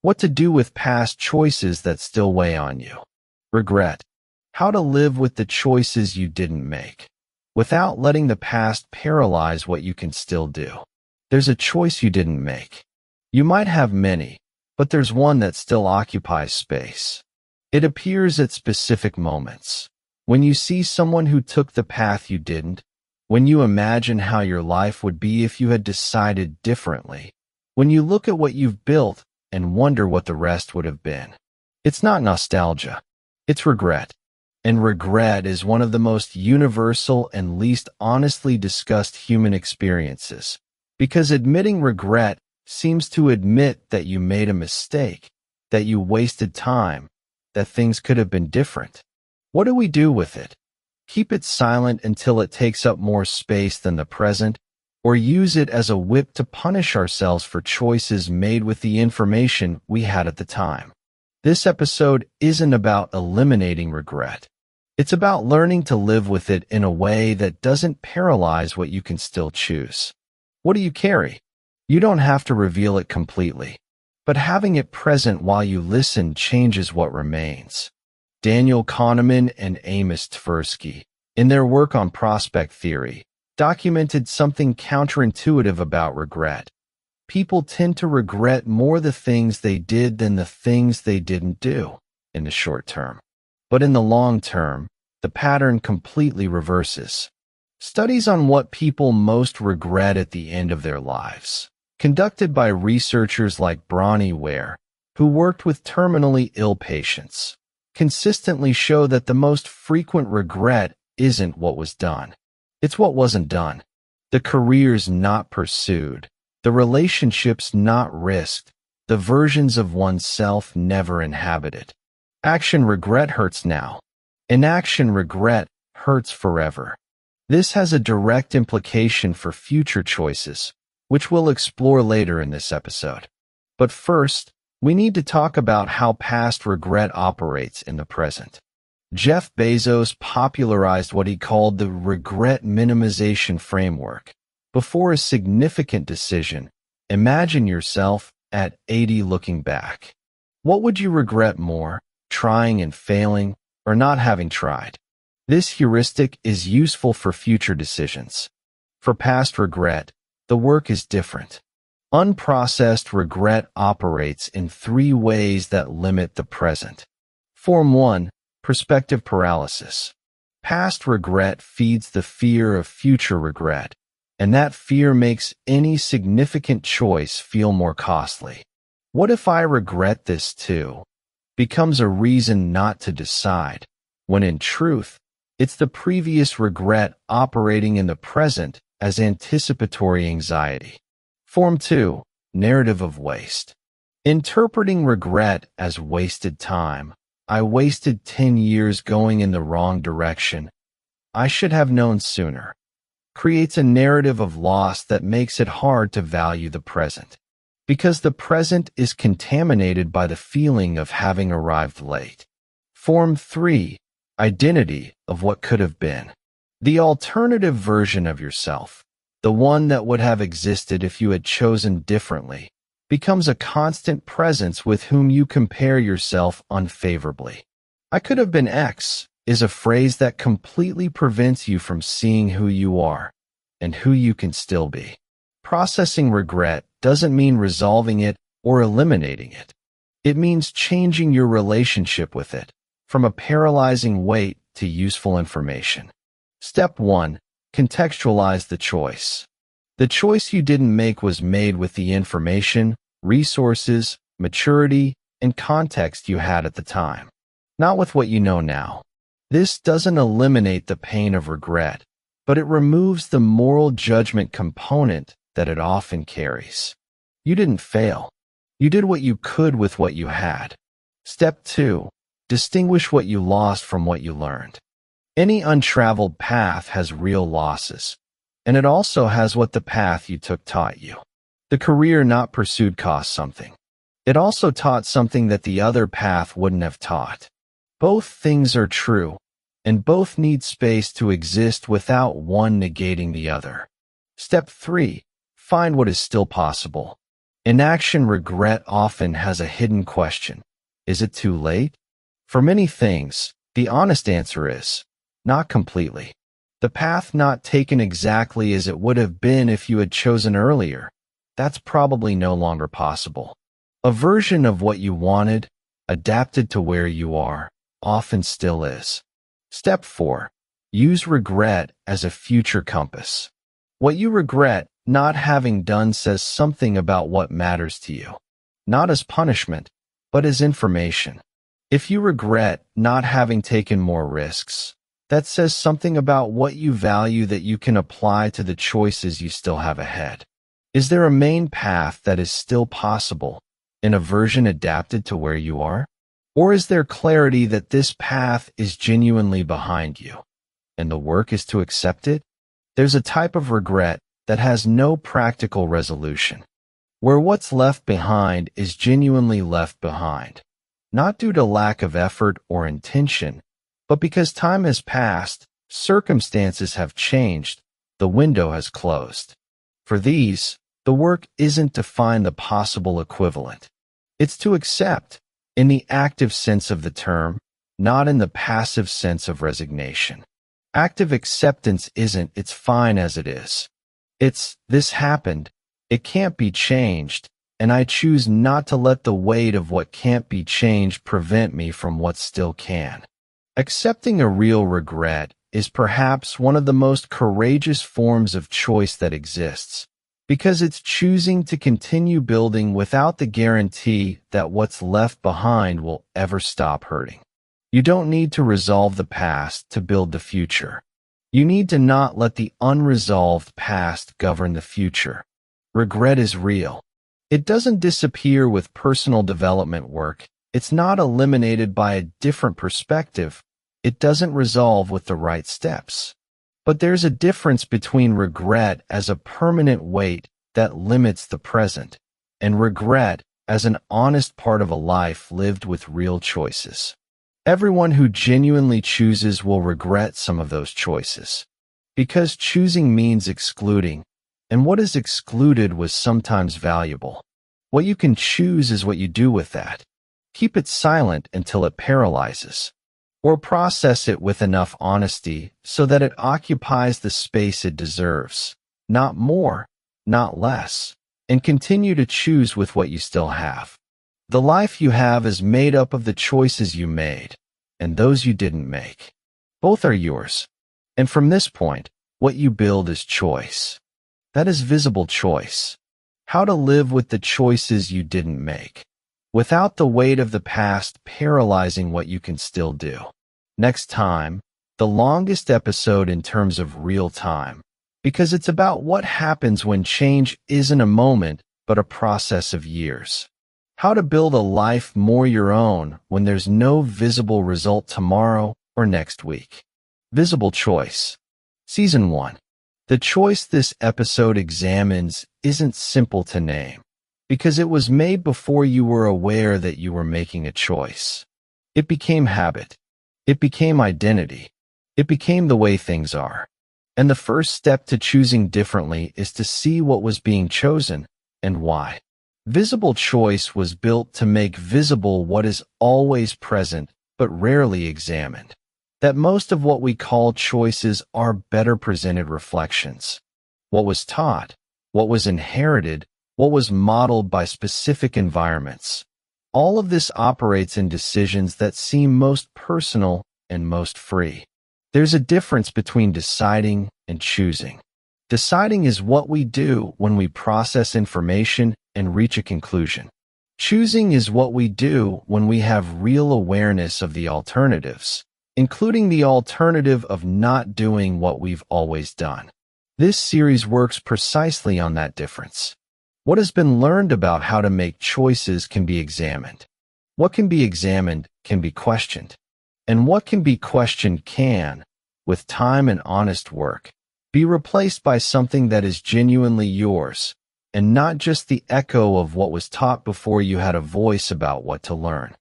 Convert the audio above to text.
What to do with past choices that still weigh on you. Regret. How to live with the choices you didn't make, without letting the past paralyze what you can still do. There's a choice you didn't make. You might have many, but there's one that still occupies space. It appears at specific moments. When you see someone who took the path you didn't, when you imagine how your life would be if you had decided differently, when you look at what you've built and wonder what the rest would have been. It's not nostalgia, it's regret. And regret is one of the most universal and least honestly discussed human experiences, because admitting regret seems to admit that you made a mistake, that you wasted time, that things could have been different. What do we do with it? Keep it silent until it takes up more space than the present, or use it as a whip to punish ourselves for choices made with the information we had at the time. This episode isn't about eliminating regret. It's about learning to live with it in a way that doesn't paralyze what you can still choose. What do you carry? You don't have to reveal it completely, but having it present while you listen changes what remains. Daniel Kahneman and Amos Tversky, in their work on prospect theory, documented something counterintuitive about regret. People tend to regret more the things they did than the things they didn't do in the short term. But in the long term, the pattern completely reverses. Studies on what people most regret at the end of their lives, conducted by researchers like Bronnie Ware, who worked with terminally ill patients, consistently show that the most frequent regret isn't what was done. It's what wasn't done. The careers not pursued, the relationships not risked, the versions of oneself never inhabited. Action regret hurts now. Inaction regret hurts forever. This has a direct implication for future choices, which we'll explore later in this episode. But first, we need to talk about how past regret operates in the present. Jeff Bezos popularized what he called the regret minimization framework. Before a significant decision, imagine yourself at 80 looking back. What would you regret more, trying and failing, or not having tried? This heuristic is useful for future decisions. For past regret, the work is different. Unprocessed regret operates in 3 ways that limit the present. Form 1. Perspective paralysis. Past regret feeds the fear of future regret, and that fear makes any significant choice feel more costly. What if I regret this too? Becomes a reason not to decide, when in truth, it's the previous regret operating in the present as anticipatory anxiety. Form 2. Narrative of waste. Interpreting regret as wasted time. I wasted 10 years going in the wrong direction. I should have known sooner. Creates a narrative of loss that makes it hard to value the present, because the present is contaminated by the feeling of having arrived late. Form 3. Identity of what could have been. The alternative version of yourself, the one that would have existed if you had chosen differently, becomes a constant presence with whom you compare yourself unfavorably. I could have been X is a phrase that completely prevents you from seeing who you are and who you can still be. Processing regret doesn't mean resolving it or eliminating it. It means changing your relationship with it from a paralyzing weight to useful information. Step 1. Contextualize the choice. The choice you didn't make was made with the information, resources, maturity, and context you had at the time, not with what you know now. This doesn't eliminate the pain of regret, but it removes the moral judgment component that it often carries. You didn't fail. You did what you could with what you had. Step 2. Distinguish what you lost from what you learned. Any untraveled path has real losses, and it also has what the path you took taught you. The career not pursued cost something. It also taught something that the other path wouldn't have taught. Both things are true, and both need space to exist without one negating the other. Step 3. Find what is still possible. Inaction regret often has a hidden question. Is it too late? For many things, the honest answer is, not completely. The path not taken exactly as it would have been if you had chosen earlier, that's probably no longer possible. A version of what you wanted, adapted to where you are, often still is. Step 4. Use regret as a future compass. What you regret not having done says something about what matters to you, not as punishment, but as information. If you regret not having taken more risks, that says something about what you value that you can apply to the choices you still have ahead. Is there a main path that is still possible, in a version adapted to where you are? Or is there clarity that this path is genuinely behind you, and the work is to accept it? There's a type of regret that has no practical resolution, where what's left behind is genuinely left behind, not due to lack of effort or intention, but because time has passed, circumstances have changed, the window has closed. For these, the work isn't to find the possible equivalent. It's to accept, in the active sense of the term, not in the passive sense of resignation. Active acceptance isn't, it's fine as it is. It's, this happened, it can't be changed, and I choose not to let the weight of what can't be changed prevent me from what still can. Accepting a real regret is perhaps one of the most courageous forms of choice that exists, because it's choosing to continue building without the guarantee that what's left behind will ever stop hurting. You don't need to resolve the past to build the future. You need to not let the unresolved past govern the future. Regret is real. It doesn't disappear with personal development work. It's not eliminated by a different perspective. It doesn't resolve with the right steps. But there's a difference between regret as a permanent weight that limits the present, and regret as an honest part of a life lived with real choices. Everyone who genuinely chooses will regret some of those choices, because choosing means excluding, and what is excluded was sometimes valuable. What you can choose is what you do with that. Keep it silent until it paralyzes, or process it with enough honesty so that it occupies the space it deserves, not more, not less, and continue to choose with what you still have. The life you have is made up of the choices you made, and those you didn't make. Both are yours. And from this point, what you build is choice. That is visible choice. How to live with the choices you didn't make, without the weight of the past paralyzing what you can still do. Next time, the longest episode in terms of real time, because it's about what happens when change isn't a moment, but a process of years. How to build a life more your own when there's no visible result tomorrow or next week. Visible choice. Season 1. The choice this episode examines isn't simple to name, because it was made before you were aware that you were making a choice. It became habit. It became identity. It became the way things are. And the first step to choosing differently is to see what was being chosen and why. Visible choice was built to make visible what is always present but rarely examined. That most of what we call choices are better presented reflections. What was taught, what was inherited, what was modeled by specific environments. All of this operates in decisions that seem most personal and most free. There's a difference between deciding and choosing. Deciding is what we do when we process information and reach a conclusion. Choosing is what we do when we have real awareness of the alternatives, including the alternative of not doing what we've always done. This series works precisely on that difference. What has been learned about how to make choices can be examined. What can be examined can be questioned. And what can be questioned can, with time and honest work, be replaced by something that is genuinely yours, and not just the echo of what was taught before you had a voice about what to learn.